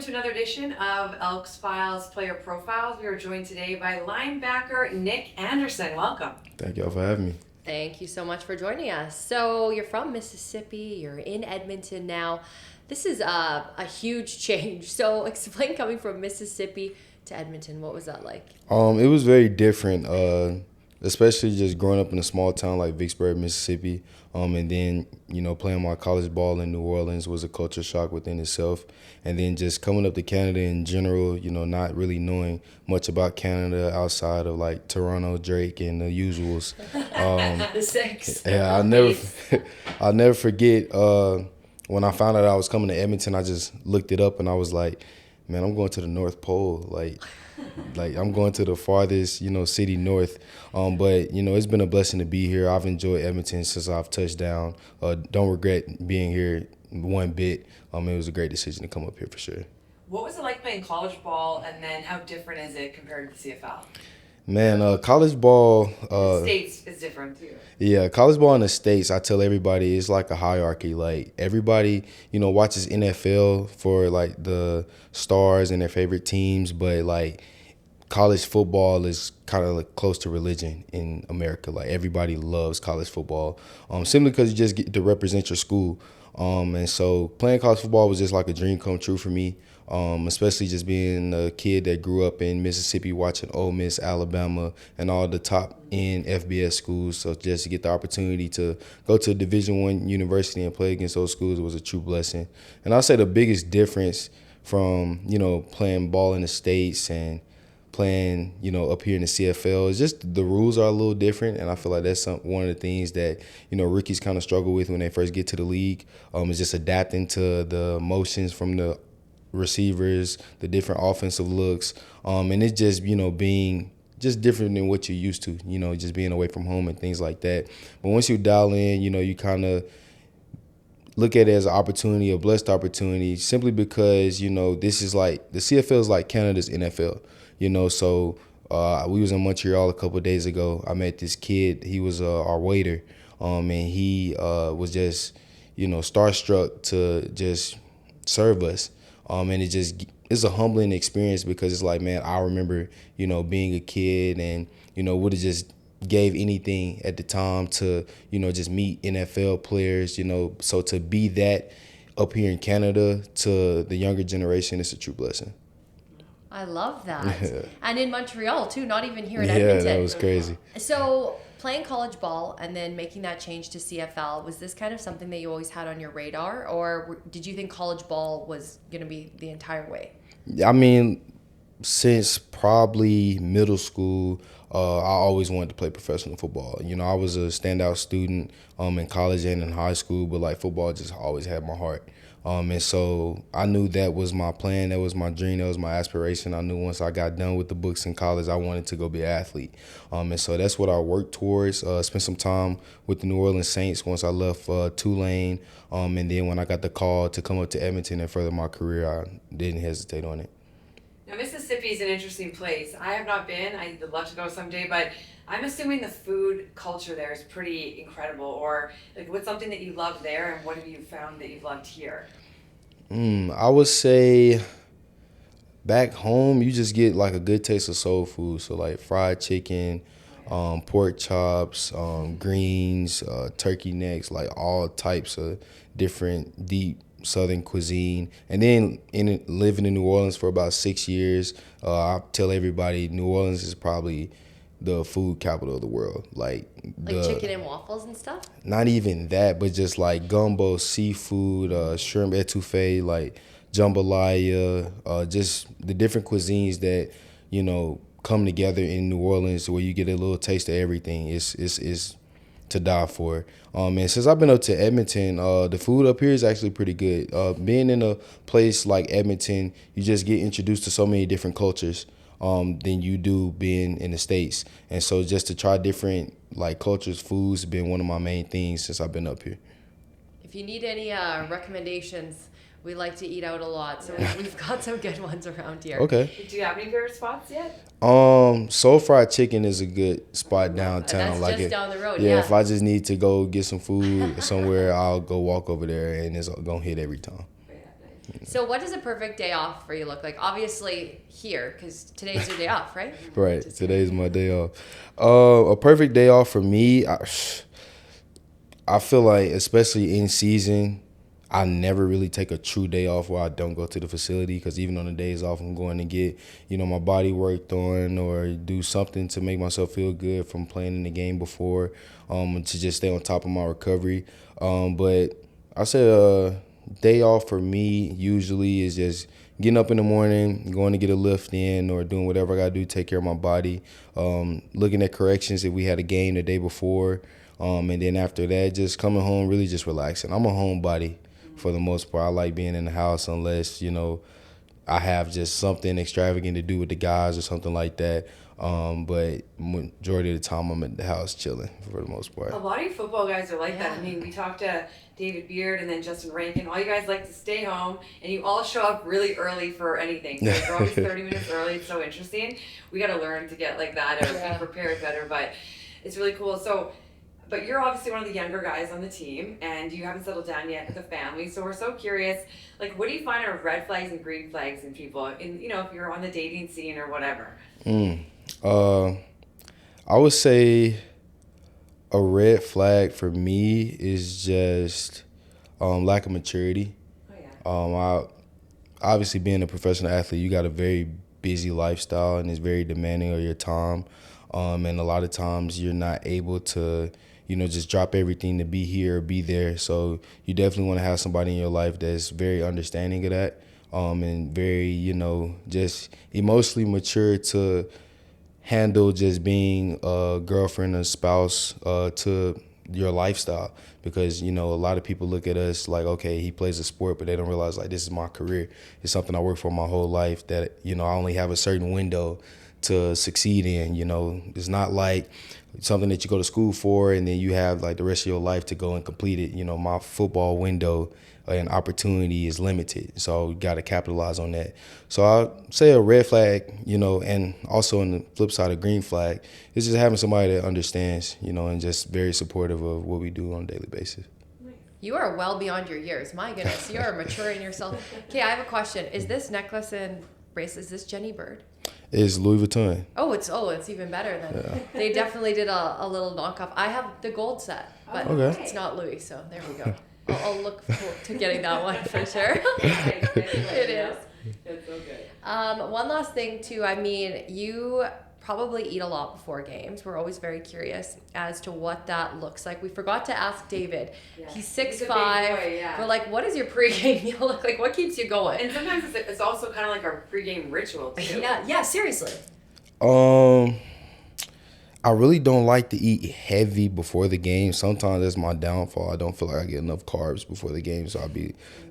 to another edition of Elks Files Player Profiles. We are joined today by linebacker Nick Anderson. Welcome. Thank y'all for having me. Thank you so much for joining us. So you're from Mississippi, you're in Edmonton now. This is a huge change. So explain coming from Mississippi to Edmonton. What was that like? It was very different, especially just growing up in a small town like Vicksburg, Mississippi. And then, playing my college ball in New Orleans was a culture shock within itself. And then just coming up to Canada in general, not really knowing much about Canada outside of like Toronto, Drake, and the usuals. The six. Yeah, I'll never forget when I found out I was coming to Edmonton. I just looked it up and I was like, man, I'm going to the North Pole. Like I'm going to the farthest, city north. But it's been a blessing to be here. I've enjoyed Edmonton since I've touched down. Don't regret being here one bit. It was a great decision to come up here for sure. What was it like playing college ball, and then how different is it compared to the CFL? Man, college ball. The States is different too. Yeah, college ball in the States, I tell everybody, it's like a hierarchy. Like everybody, watches NFL for like the stars and their favorite teams, but like college football is kind of like close to religion in America. Like everybody loves college football, simply because you just get to represent your school. And so playing college football was just like a dream come true for me. Especially just being a kid that grew up in Mississippi watching Ole Miss, Alabama, and all the top-end FBS schools. So just to get the opportunity to go to a Division I university and play against those schools was a true blessing. And I'll say the biggest difference from, playing ball in the States and playing, up here in the CFL is just the rules are a little different, and I feel like that's one of the things that, rookies kind of struggle with when they first get to the league, is just adapting to the motions from the receivers, the different offensive looks, and it's just being just different than what you're used to, just being away from home and things like that. But once you dial in, you kind of look at it as an opportunity, a blessed opportunity, simply because this is like the CFL is like Canada's NFL. So we was in Montreal a couple of days ago. I met this kid. He was our waiter, and he was just starstruck to just serve us. And it's a humbling experience because it's like, man, I remember, being a kid and, would have just gave anything at the time to, just meet NFL players, So to be that up here in Canada to the younger generation, it's a true blessing. I love that. And in Montreal, too, not even here in Yeah, Edmonton. that was crazy. So playing college ball and then making that change to CFL, was this kind of something that you always had on your radar, or did you think college ball was going to be the entire way? I mean, since probably middle school, I always wanted to play professional football. I was a standout student in college and in high school, but like football just always had my heart. And so I knew that was my plan, that was my dream, that was my aspiration. I knew once I got done with the books in college, I wanted to go be an athlete. And so that's what I worked towards. Spent some time with the New Orleans Saints once I left Tulane. And then when I got the call to come up to Edmonton and further my career, I didn't hesitate on it. Now, Mississippi is an interesting place. I have not been. I would love to go someday, but I'm assuming the food culture there is pretty incredible. Or like, what's something that you love there, and what have you found that you've loved here? I would say back home, you just get like a good taste of soul food. So like fried chicken, pork chops, greens, turkey necks, like all types of different deep Southern cuisine. And then living in New Orleans for about 6 years, I tell everybody New Orleans is probably the food capital of the world. Like chicken and waffles and stuff? Not even that, but just like gumbo, seafood, shrimp etouffee, like jambalaya, just the different cuisines that, come together in New Orleans where you get a little taste of everything. It's to die for. And since I've been up to Edmonton, the food up here is actually pretty good. Being in a place like Edmonton, you just get introduced to so many different cultures than you do being in the States. And so just to try different like cultures, foods, has been one of my main things since I've been up here. If you need any recommendations, we like to eat out a lot, so we've got some good ones around here. Okay. Do you have any favorite spots yet? Soul Fried Chicken is a good spot downtown. That's just down the road, yeah. If I just need to go get some food somewhere, I'll go walk over there, and it's gonna hit every time. So what does a perfect day off for you look like? Obviously here, because today's your day off, right? Right. Today's my day off. A perfect day off for me, I feel like, especially in season, I never really take a true day off where I don't go to the facility, because even on the days off, I'm going to get, my body worked on or do something to make myself feel good from playing in the game before, to just stay on top of my recovery. But I say a day off for me usually is just getting up in the morning, going to get a lift in, or doing whatever I got to do to take care of my body, looking at corrections if we had a game the day before, and then after that, just coming home, really just relaxing. I'm a homebody for the most part. I like being in the house unless, I have just something extravagant to do with the guys or something like that. But majority of the time, I'm at the house chilling for the most part. A lot of you football guys are like that. I mean, we talked to David Beard and then Justin Rankin. All you guys like to stay home, and you all show up really early for anything. So you're always 30 minutes early. It's so interesting. We got to learn to get like that or be prepared better. But it's really cool. So, but you're obviously one of the younger guys on the team, and you haven't settled down yet with the family. So we're so curious, like, what do you find are red flags and green flags in people? In if you're on the dating scene or whatever. I would say a red flag for me is just lack of maturity. Oh, yeah. Obviously, being a professional athlete, you got a very busy lifestyle and it's very demanding of your time. And a lot of times you're not able to, just drop everything to be here or be there. So you definitely want to have somebody in your life that's very understanding of that, and very, just emotionally mature to handle just being a girlfriend or spouse to your lifestyle. Because, a lot of people look at us like, okay, he plays a sport, but they don't realize, like, this is my career. It's something I work for my whole life that, I only have a certain window to succeed in. It's not like something that you go to school for and then you have like the rest of your life to go and complete it. My football window and opportunity is limited, so you got to capitalize on that. So I'll say a red flag, and also on the flip side, a green flag is just having somebody that understands, and just very supportive of what we do on a daily basis. You are well beyond your years. My goodness, you are maturing yourself. Okay, I have a question. Is this necklace and bracelet, is this Jenny Bird? It's Louis Vuitton. Oh, it's even better then. Yeah. They definitely did a little knockoff. I have the gold set, but it's not Louis, so there we go. I'll look forward to getting that one for sure. It is. It's so good. One last thing too. I mean, you probably eat a lot before games. We're always very curious as to what that looks like. We forgot to ask David. Yeah. He's 6'5". Yeah. We're like, what is your pregame meal look like? What keeps you going? And sometimes it's also kind of like our pregame ritual too. Yeah, seriously. I really don't like to eat heavy before the game. Sometimes that's my downfall. I don't feel like I get enough carbs before the game. So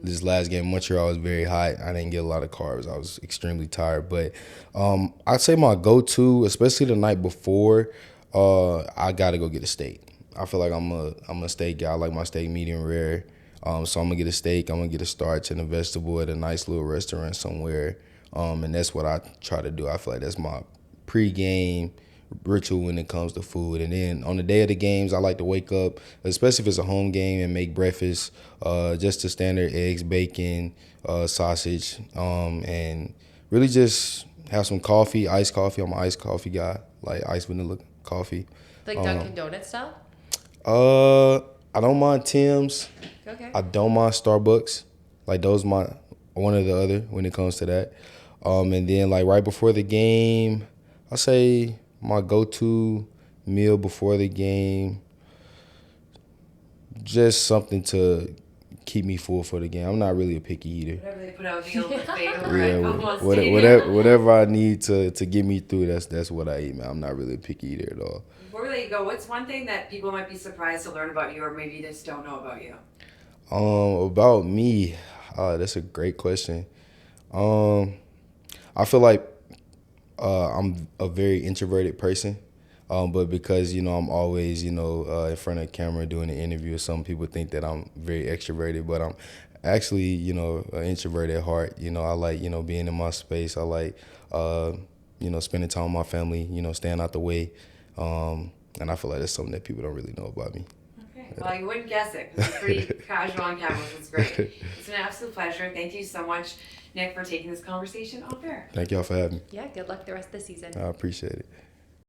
this last game, Montreal was very hot. I didn't get a lot of carbs. I was extremely tired. But I'd say my go-to, especially the night before, I got to go get a steak. I feel like I'm a steak guy. I like my steak medium rare. So I'm going to get a steak. I'm going to get a starch and a vegetable at a nice little restaurant somewhere. And that's what I try to do. I feel like that's my pregame ritual when it comes to food. And then on the day of the games, I like to wake up, especially if it's a home game, and make breakfast, just the standard eggs, bacon, sausage, and really just have some coffee, iced coffee. I'm an iced coffee guy, like iced vanilla coffee. Like Dunkin' Donuts style? I don't mind Tim's. Okay. I don't mind Starbucks. Like those my one or the other when it comes to that. And then like right before the game, I say my go-to meal before the game, just something to keep me full for the game. I'm not really a picky eater. Whatever they put out the buffet whatever I need to get me through, that's what I eat, man. I'm not really a picky eater at all. Before we let you go, what's one thing that people might be surprised to learn about you, or maybe just don't know about you? About me, that's a great question. I feel like I'm a very introverted person, but because, I'm always, in front of the camera doing an interview, some people think that I'm very extroverted, but I'm actually, an introvert at heart. I like, being in my space. I like, spending time with my family, staying out the way. And I feel like that's something that people don't really know about me. Okay. Well, you wouldn't guess it because you're pretty casual on camera, which is great. It's been an absolute pleasure. Thank you so much, Nick, for taking this conversation off air. Thank y'all for having me. Yeah, good luck the rest of the season. I appreciate it.